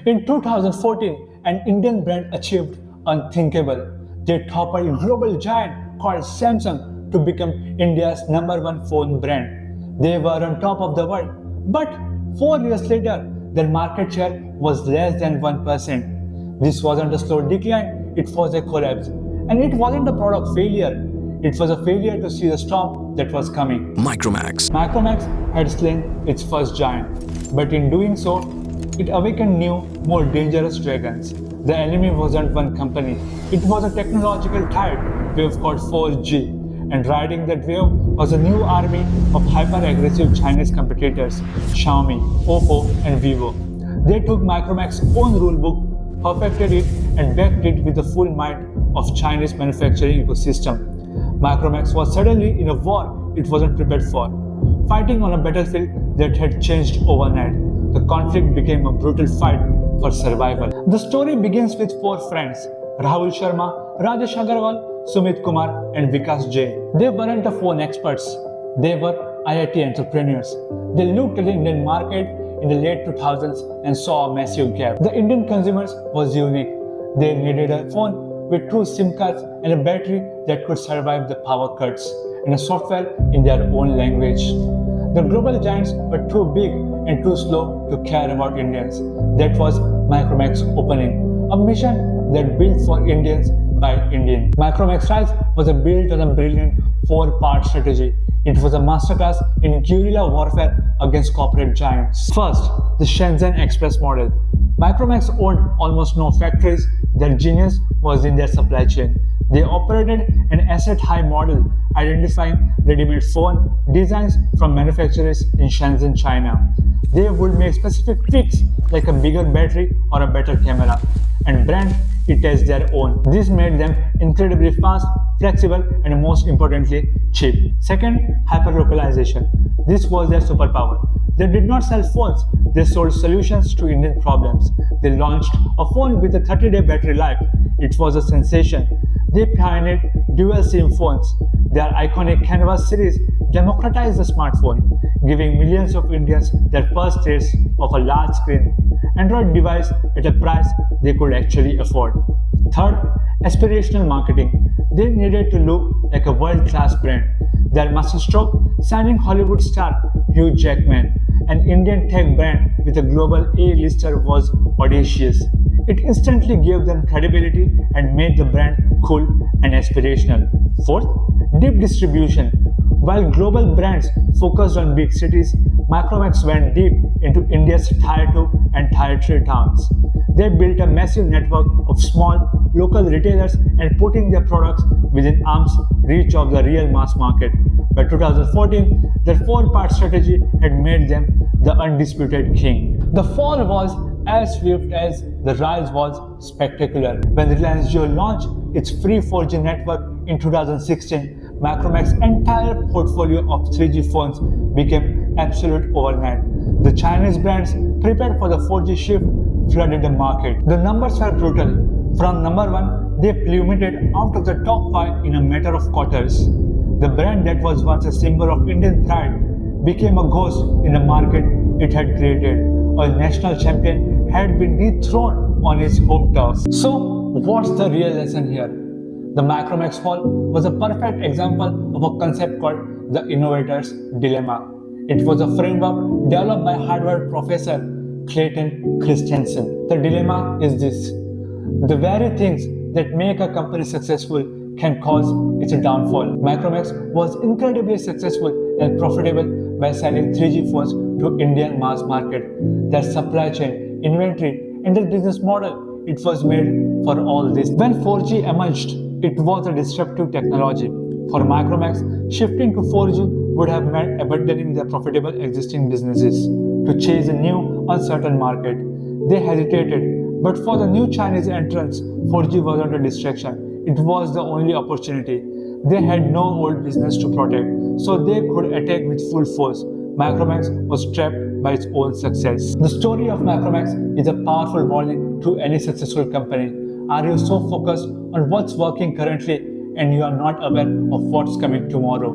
In 2014, an Indian brand achieved unthinkable. They toppled a global giant called Samsung to become India's #1 phone brand. They were on top of the world, but 4 years later, their market share was less than 1%. This wasn't a slow decline, it was a collapse. And it wasn't a product failure, it was a failure to see the storm that was coming. Micromax had slain its first giant, but in doing so, it awakened new, more dangerous dragons. The enemy wasn't one company, it was a technological tide wave called 4G, and riding that wave was a new army of hyper-aggressive Chinese competitors, Xiaomi, Oppo, and Vivo. They took Micromax's own rulebook, perfected it, and backed it with the full might of Chinese manufacturing ecosystem. Micromax was suddenly in a war it wasn't prepared for, fighting on a battlefield that had changed overnight. The conflict became a brutal fight for survival. The story begins with 4 friends, Rahul Sharma, Rajesh Agarwal, Sumit Kumar, and Vikas Jain. They weren't the phone experts, they were IIT entrepreneurs. They looked at the Indian market in the late 2000s and saw a massive gap. The Indian consumers was unique. They needed a phone with 2 SIM cards and a battery that could survive the power cuts, and a software in their own language. The global giants were too big and too slow to care about Indians. That was Micromax opening, a mission that built for Indians by Indians. Micromax Rise was built on a brilliant 4-part strategy. It was a masterclass in guerrilla warfare against corporate giants. First, the Shenzhen Express model. Micromax owned almost no factories. Their genius was in their supply chain. They operated an asset-high model, identifying ready-made phone designs from manufacturers in Shenzhen, China. They would make specific tweaks like a bigger battery or a better camera and brand it as their own. This made them incredibly fast, flexible, and most importantly, cheap. Second, hyper-localization. This was their superpower. They did not sell phones, they sold solutions to Indian problems. They launched a phone with a 30-day battery life. It was a sensation. They pioneered dual SIM phones. Their iconic Canvas series democratized the smartphone, giving millions of Indians their first taste of a large screen Android device at a price they could actually afford. Third, aspirational marketing. They needed to look like a world-class brand. Their masterstroke, signing Hollywood star Hugh Jackman, an Indian tech brand with a global A-lister, was audacious. It instantly gave them credibility and made the brand cool and aspirational. Fourth, deep distribution. While global brands focused on big cities, Micromax went deep into India's Tier 2 and Tier 3 towns. They built a massive network of small, local retailers and putting their products within arm's reach of the real mass market. By 2014, their 4-part strategy had made them the undisputed king. The fall was as swift as the rise was spectacular. When Reliance Jio launched its free 4G network in 2016, Micromax's entire portfolio of 3G phones became absolute overnight. The Chinese brands prepared for the 4G shift flooded the market. The numbers were brutal. From number 1, they plummeted out of the top 5 in a matter of quarters. The brand that was once a symbol of Indian pride became a ghost in the market it had created. A national champion had been dethroned on its home turf. So, what's the real lesson here? The Micromax fall was a perfect example of a concept called the Innovator's Dilemma. It was a framework developed by Harvard professor Clayton Christensen. The dilemma is this: the very things that make a company successful can cause its downfall. Micromax was incredibly successful and profitable by selling 3G phones to Indian mass market. Their supply chain, inventory, and their business model, it was made for all this. When 4G emerged, it was a disruptive technology. For Micromax, shifting to 4G would have meant abandoning their profitable existing businesses to chase a new, uncertain market. They hesitated, but for the new Chinese entrants, 4G wasn't a distraction. It was the only opportunity. They had no old business to protect, so they could attack with full force. Micromax was trapped by its own success. The story of Micromax is a powerful warning to any successful company. Are you so focused on what's working currently and you are not aware of what's coming tomorrow?